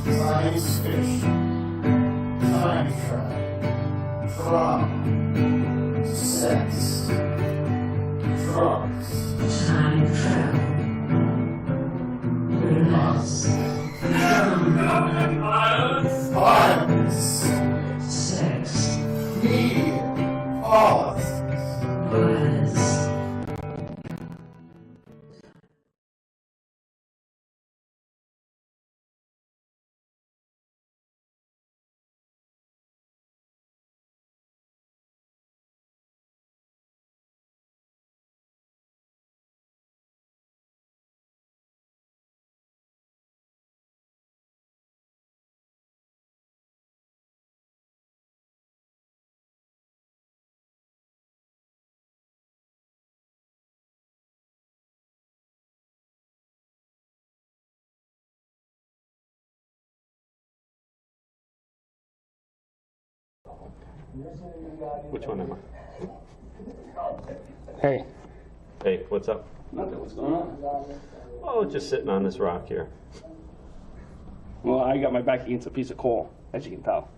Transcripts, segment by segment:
Science fiction, time travel, drama, sex, drugs, Time travel. Loss. violence, Sex. need, politics. Violence. Which one am I? Hey. Hey, what's up? Nothing. What's going on? Oh, just sitting on this rock here. Well, I got my back against a piece of coal, as you can tell.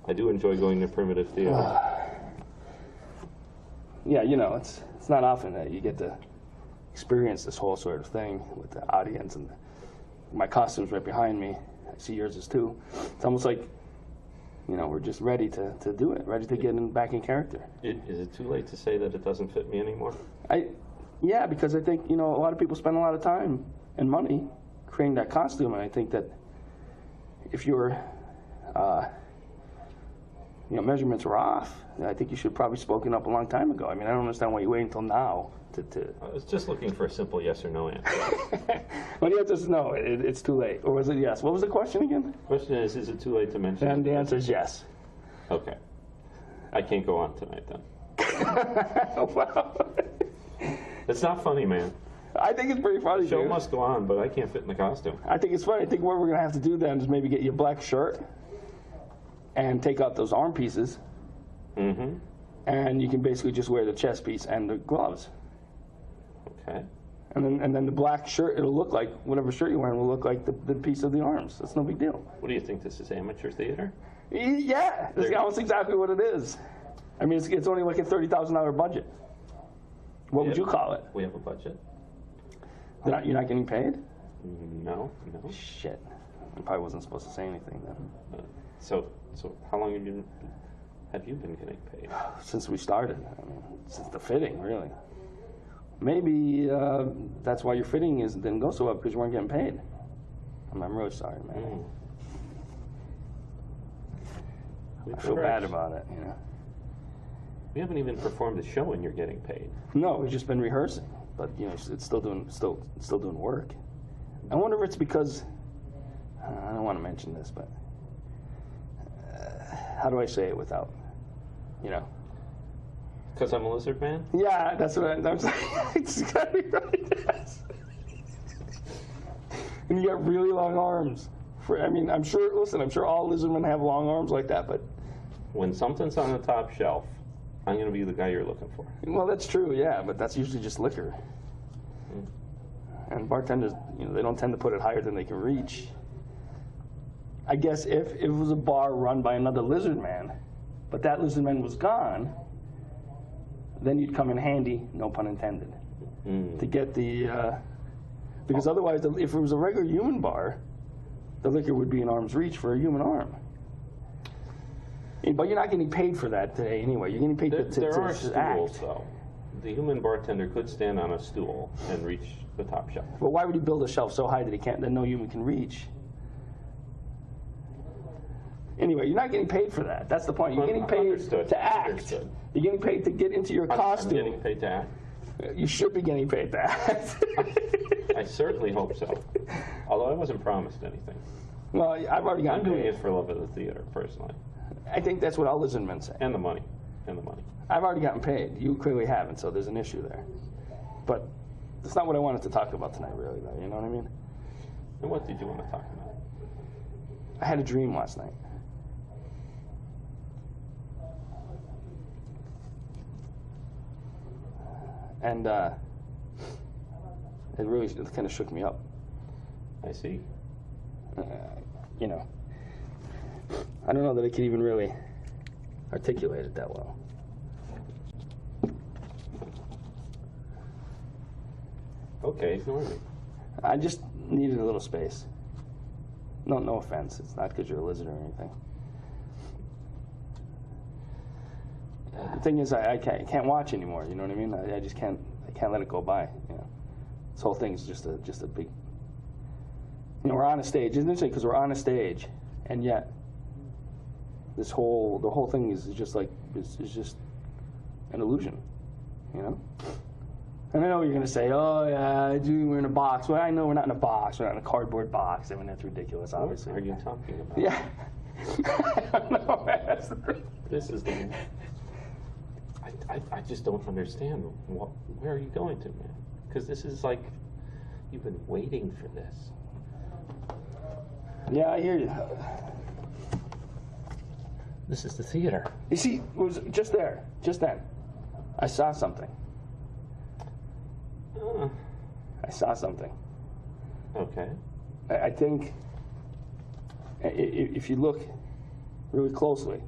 I do enjoy going to primitive theater. Yeah, you know, it's not often that you get to experience this whole sort of thing with the audience, and my costume's right behind me. I see yours is too. It's almost like, you know, we're just ready to do it, ready to get back in character. Is it too late to say that it doesn't fit me anymore? Yeah, because I think, you know, a lot of people spend a lot of time and money creating that costume, and I think that if your measurements were off, I think you should have probably spoken up a long time ago. I mean, I don't understand why you wait until now to I was just looking for a simple yes or no answer. Well, the answer is no, it's too late. Or was it yes? What was the question again? The question is it too late to mention? And the answer is yes. Okay. I can't go on tonight then. Well, It's not funny, man. I think it's pretty funny, The show dude. must go on, but I can't fit in the costume. I think it's funny. I think what we're going to have to do then is maybe get you a black shirt and take out those arm pieces. Mm-hmm. And you can basically just wear the chest piece and the gloves. Okay. And then the black shirt, it'll look like, whatever shirt you're wearing will look like the piece of the arms. That's no big deal. What do you think? This is amateur theater? Yeah, that's almost exactly what it is. I mean, it's only like a $30,000 budget. What would you call it? We have a budget? You're not getting paid? No. Shit. I probably wasn't supposed to say anything then. So how long have you been getting paid? Since we started. I mean, since the fitting, really. Maybe that's why your fitting didn't go so well, because you weren't getting paid. I'm really sorry, man. I feel bad about it, you know. We haven't even performed the show and you're getting paid. No, we've just been rehearsing, but you know, it's still doing work. I wonder if it's because I don't want to mention this, but how do I say it without, you know? Because I'm a lizard man? Yeah, that's what I'm saying. It's exactly right. Yes. And you got really long arms. I'm sure all lizardmen have long arms like that, but When something's on the top shelf, I'm going to be the guy you're looking for. well, that's true, yeah, but that's usually just liquor. And bartenders, you know, they don't tend to put it higher than they can reach. I guess if it was a bar run by another lizard man, but that lizard man was gone, then you'd come in handy, no pun intended, to get the, because otherwise, if it was a regular human bar, the liquor would be in arm's reach for a human arm. But you're not getting paid for that today anyway. You're getting paid There are to stools, act. though. The human bartender could stand on a stool and reach the top shelf. But why would he build a shelf so high that no human can reach? Anyway, you're not getting paid for that. That's the point. You're getting paid Understood. to act. Understood. You're getting paid to get into your costume. I'm getting paid to act. You should be getting paid to act. I certainly hope so. Although I wasn't promised anything. Well, I've already gotten I'm doing paid. it for love of the theater, personally. I think that's what all lizard men say. And the money. I've already gotten paid. You clearly haven't, so there's an issue there. But that's not what I wanted to talk about tonight, really, though. You know what I mean? And what did you want to talk about? I had a dream last night. And it kind of shook me up. I see. you know, I don't know that I can even really articulate it that well. Okay, ignore me. I just needed a little space. No offense. It's not because you're a lizard or anything. The thing is, I can't watch anymore. You know what I mean? I just can't. I can't let it go by. You know, this whole thing is just a big. You know, we're on a stage. It's interesting because we're on a stage, and yet the whole thing is just like is just an illusion. You know. And I know you're gonna say, "Oh yeah, we're in a box." Well, I know we're not in a box. We're not in a cardboard box. I mean, that's ridiculous, obviously. What are you talking about? Yeah. I don't know. This is the. I just don't understand. Where are you going to, man? Because this is like, you've been waiting for this. Yeah, I hear you. This is the theater. You see, it was just there, just then. I saw something. I saw something. Okay. I think if you look really closely,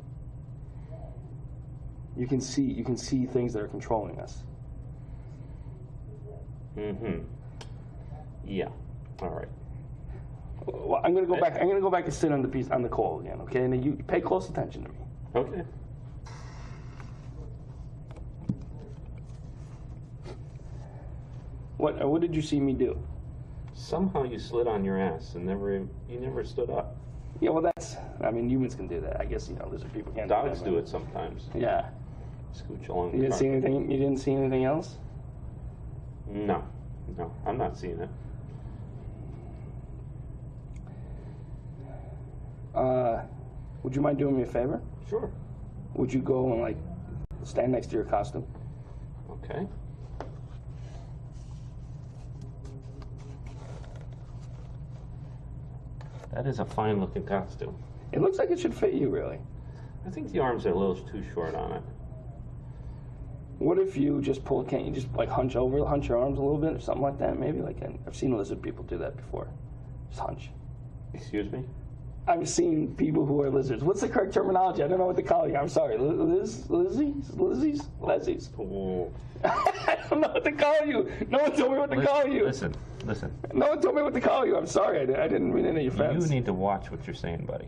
you can see things that are controlling us. Mm-hmm. Yeah. All right. Well, I'm gonna go back. I'm gonna go back and sit on the coal again. Okay, and you pay close attention to me. Okay. What did you see me do? Somehow you slid on your ass and you never stood up. Yeah, well, I mean, humans can do that. I guess, you know, lizard people can't. Dogs do do that, it sometimes. Yeah. Scooch along. You didn't see anything. You didn't see anything else? No, I'm not seeing it. Would you mind doing me a favor? Sure. Would you go and stand next to your costume? Okay. That is a fine looking costume. It looks like it should fit you, really. I think the arms are a little too short on it. What if you just can't you just hunch your arms a little bit or something like that? Maybe I've seen lizard people do that before. Just hunch. Excuse me? I've seen people who are lizards. What's the correct terminology? I don't know what to call you. I'm sorry. Lizzies? Oh. I don't know what to call you. No one told me what to call you. Listen. No one told me what to call you. I'm sorry. I didn't mean any offense. You need to watch what you're saying, buddy.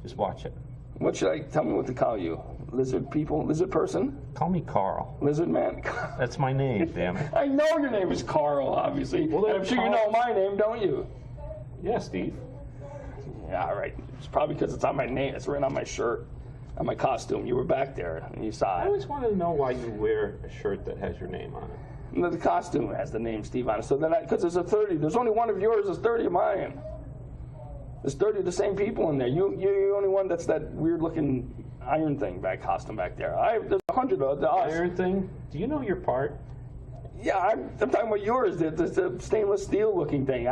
Just watch it. What should I tell me what to call you? Lizard people? Lizard person? Call me Carl. Lizard man? That's my name, damn it. I know your name is Carl, obviously. Well, and I'm sure you know my name, don't you? Yeah, Steve. Yeah, all right. It's probably because it's on my name. It's written on my shirt, on my costume. You were back there and you saw I it. always wanted to know why you wear a shirt that has your name on it. And the costume has the name Steve on it. So then, because there's 30, there's only one of yours. There's 30 of mine. There's 30 of the same people in there. You're the only one that's that weird-looking iron thing costume back there. There's 100 of the us. Iron thing? Do you know your part? Yeah, I'm talking about yours. The stainless steel-looking thing.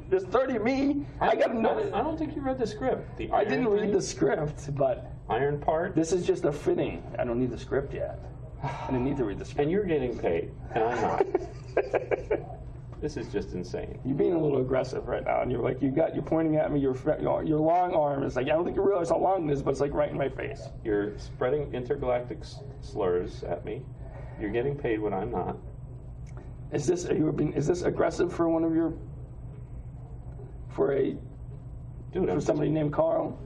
There's 30 of me. I got to know. I don't think you read the script. I didn't read the script, but iron part. this is just a fitting. I don't need the script yet. I didn't need to read the script. And you're getting paid, and I'm not. This is just insane. You're being a little aggressive right now, and you're pointing at me. Your long arm is I don't think you realize how long it is, but it's right in my face. You're spreading intergalactic slurs at me. You're getting paid when I'm not. Is this aggressive for one of your for somebody named Carl?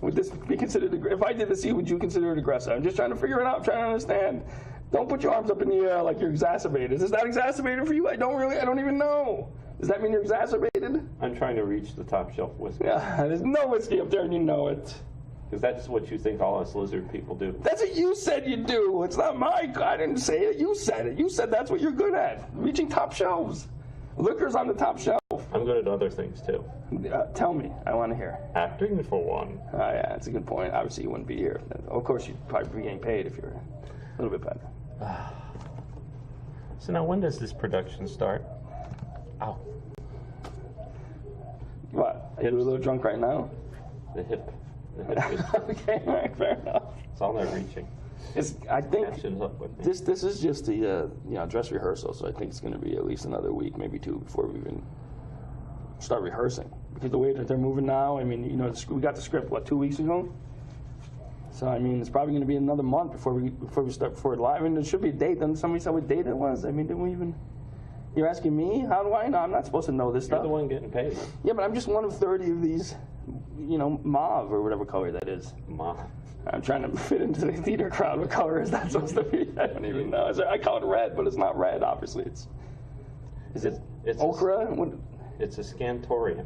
Would this be considered? If I did this to you, would you consider it aggressive? I'm just trying to figure it out. I'm trying to understand. Don't put your arms up in the air like you're exacerbated. Is that exacerbated for you? I don't even know. Does that mean you're exacerbated? I'm trying to reach the top shelf whiskey. Yeah, there's no whiskey up there, and you know it. Because that's what you think all us lizard people do. That's what you said you do. It's not I didn't say it. You said it. You said that's what you're good at. Reaching top shelves. Liquor's on the top shelf. I'm good at other things, too. Tell me. I want to hear. Acting, for one. Oh, yeah, that's a good point. Obviously, you wouldn't be here. Of course, you'd probably be getting paid if you're a little bit better. So now, when does this production start? Ow. What? Are you a little drunk right now? The hip is, Okay, all right, fair enough. it's all they're reaching. I think Catching up with me. this is just the dress rehearsal, so I think it's going to be at least another week, maybe 2, before we even start rehearsing. Because the way that they're moving now, I mean, we got the script 2 weeks ago. So I mean, it's probably going to be another month before we start before it live. I mean, there should be a date. Then somebody said what date it was. I mean, didn't we even? You're asking me? How do I know? I'm not supposed to know this You're stuff. the one getting paid. Yeah, but I'm just one of 30 of these, mauve or whatever color that is. Mom. I'm trying to fit into the theater crowd. What color is that supposed to be? I don't even know. I call it red, but it's not red. Obviously, is it ochre? It's a Scantorian.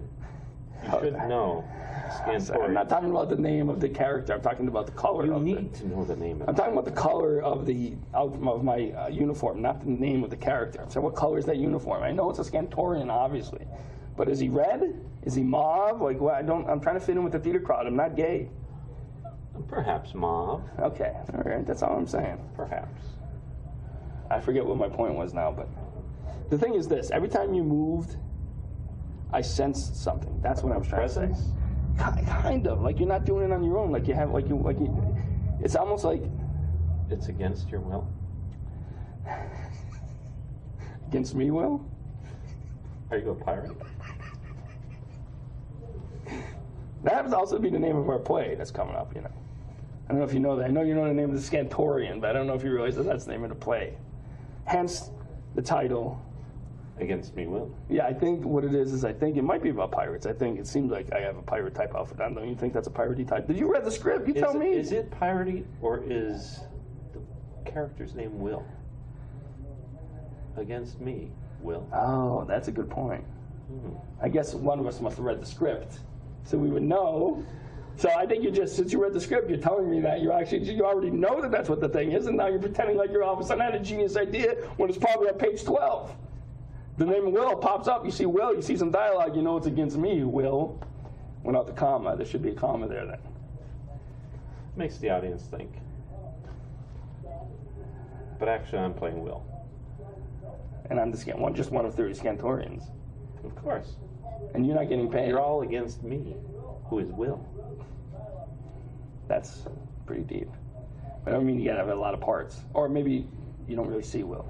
You should know Scantorian. I'm not talking about the name of the character. I'm talking about the color. You need to know the name of I'm talking about the color of my uniform, not the name of the character. So what color is that uniform? I know it's a Scantorian, obviously, but is he red? Is he mauve? Like, well, I'm trying to fit in with the theater crowd. I'm not gay. Perhaps mauve. Okay, all right. That's all I'm saying. Perhaps. I forget what my point was now, but the thing is this: every time you moved, I sensed something. That's what I was trying to say. Kind of like you're not doing it on your own. Like you have, like you. It's almost like It's against your will. against me, Will. Are you a pirate? That happens to also be the name of our play that's coming up. I don't know if you know that. I know you know the name of the Scantorian, but I don't know if you realize that that's the name of the play. Hence the title. Against me will. Yeah, I think what it is I think it might be about pirates. I think it seems like I have a pirate type outfit on. Don't you think that's a piratey type? Did you read the script? You tell me. Is it piratey or is the character's name Will? Against me, Will. Oh, that's a good point. I guess one of us must have read the script, so we would know. So I think since you read the script, you're telling me that you already know that that's what the thing is, and now you're pretending like you're all of a sudden had a genius idea when it's probably on page 12. The name of Will pops up. You see Will. You see some dialogue. You know it's against me, Will. Without the comma. There should be a comma there then. Makes the audience think. But actually, I'm playing Will. And I'm just one of 30 Scantorians. Of course. And you're not getting paid. You're all against me, who is Will. That's pretty deep. But I don't mean you gotta have a lot of parts. Or maybe you don't really see Will.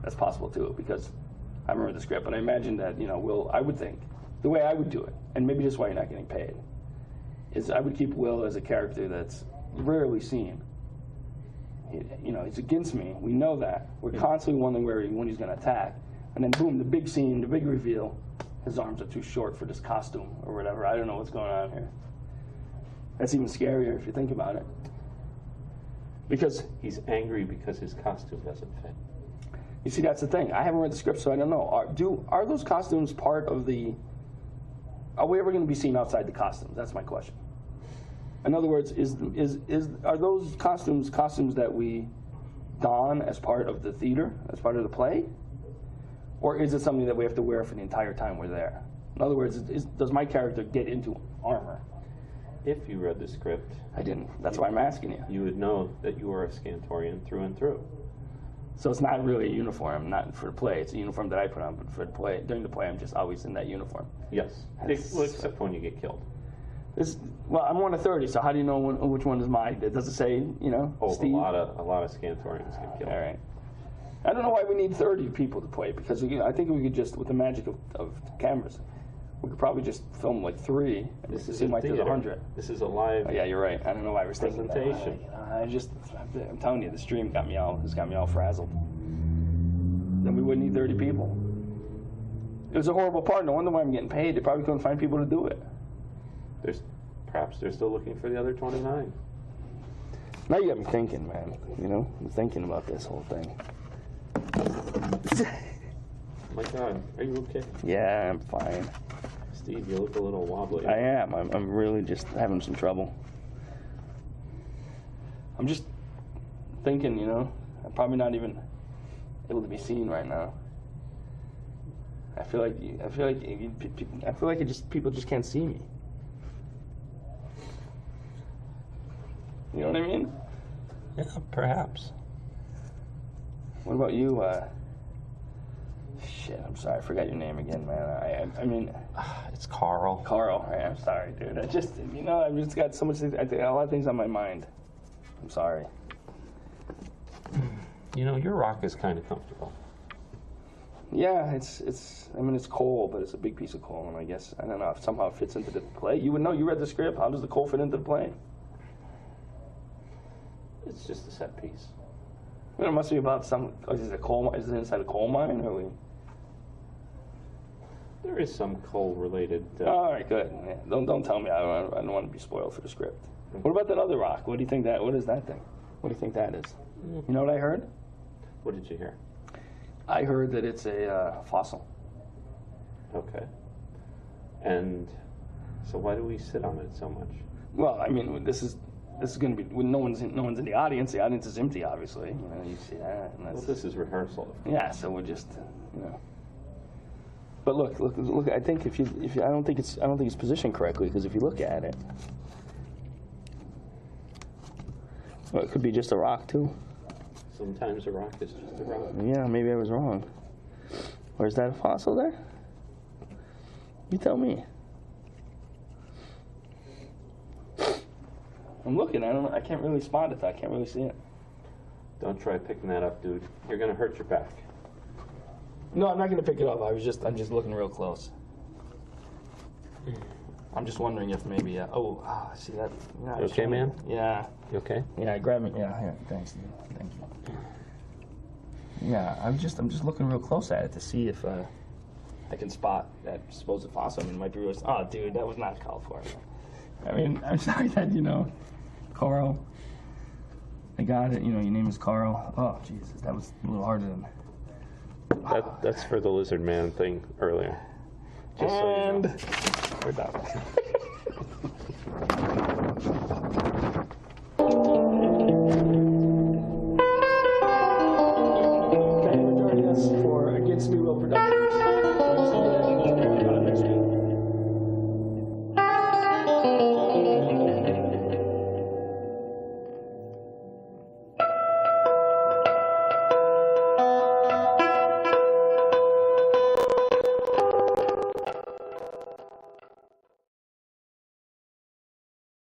That's possible too, because I remember the script, but I imagine that, Will, I would think, the way I would do it, and maybe just why you're not getting paid, is I would keep Will as a character that's rarely seen. He's against me. We know that. We're constantly wondering when he's going to attack. And then, boom, the big scene, the big reveal, his arms are too short for this costume or whatever. I don't know what's going on here. That's even scarier if you think about it. Because He's angry because his costume doesn't fit. you see, that's the thing. I haven't read the script, so I don't know. Are those costumes part of the? Are we ever going to be seen outside the costumes? That's my question. In other words, are those costumes that we don as part of the theater, as part of the play, or is it something that we have to wear for the entire time we're there? In other words, does my character get into armor? If you read the script, I didn't. That's why I'm asking you. you would know that you are a Scantorian through and through. So it's not really a uniform, not for the play. It's a uniform that I put on, but for the play, during the play, I'm just always in that uniform. Yes. Except when you get killed. Well, I'm one of 30, so how do you know which one is mine? Does it say, Oh, Steve? a lot of Scantorians get killed. All right. I don't know why we need 30 people to play, because I think we could just, with the magic of cameras, we could probably just film like 3, and This it is seem a like there's theater. 100. This is a live. Oh, yeah, you're right. I don't know why we're thinking that. Presentation. I'm telling you, the stream got me all frazzled. Then we wouldn't need 30 people. It was a horrible part. No wonder why I'm getting paid. They probably couldn't find people to do it. Perhaps they're still looking for the other 29. Now you got me thinking, man. I'm thinking about this whole thing. Oh my God, are you okay? Yeah, I'm fine. Steve, you look a little wobbly. I am. I'm really just having some trouble. I'm just thinking, I'm probably not even able to be seen right now. I feel like people just can't see me. You know what I mean? Yeah, perhaps. What about you? Shit, I'm sorry, I forgot your name again, man. I mean, It's Carl. Carl. Right, I'm sorry, dude. I've just got so much things. I think a lot of things on my mind. I'm sorry. You know, your rock is kind of comfortable. Yeah, I mean, it's coal, but it's a big piece of coal, and I guess, I don't know, if somehow it fits into the play. You would know, you read the script, how does the coal fit into the play? It's just a set piece. Well, it must be about is it a coal, is it inside a coal mine, or we? There is some coal-related. All right, good. Yeah, don't tell me, I don't want to be spoiled for the script. What about that other rock? What do you think what is that thing? What do you think that is? You know what I heard? What did you hear? I heard that it's a fossil. Okay. And so why do we sit on it so much? Well, I mean, this is going to be when no one's in the audience. The audience is empty, obviously. You know, you see that. And Well, that's, this is rehearsal. yeah, so we're just, you know. But look. I think if you, I don't think it's positioned correctly, because if you look at it, well, it could be just a rock too. Sometimes a rock is just a rock. Yeah, maybe I was wrong. Or is that a fossil there? You tell me. I'm looking. I can't really spot it. I can't really see it. Don't try picking that up, dude. You're gonna hurt your back. No, I'm not going to pick it up. I'm just looking real close. I'm just wondering if maybe. See that? Yeah, You okay, man? Yeah. You okay? Yeah, grab it. Yeah. Thanks. Thank you. Yeah, I'm just looking real close at it to see if I can spot that supposed fossil. I mean, it might be real. Oh, dude, that was not called for. I mean, I'm sorry that Carl. I got it. Your name is Carl. Oh, Jesus, that was a little harder than. That's for the lizard man thing earlier. Just so you know. We're done.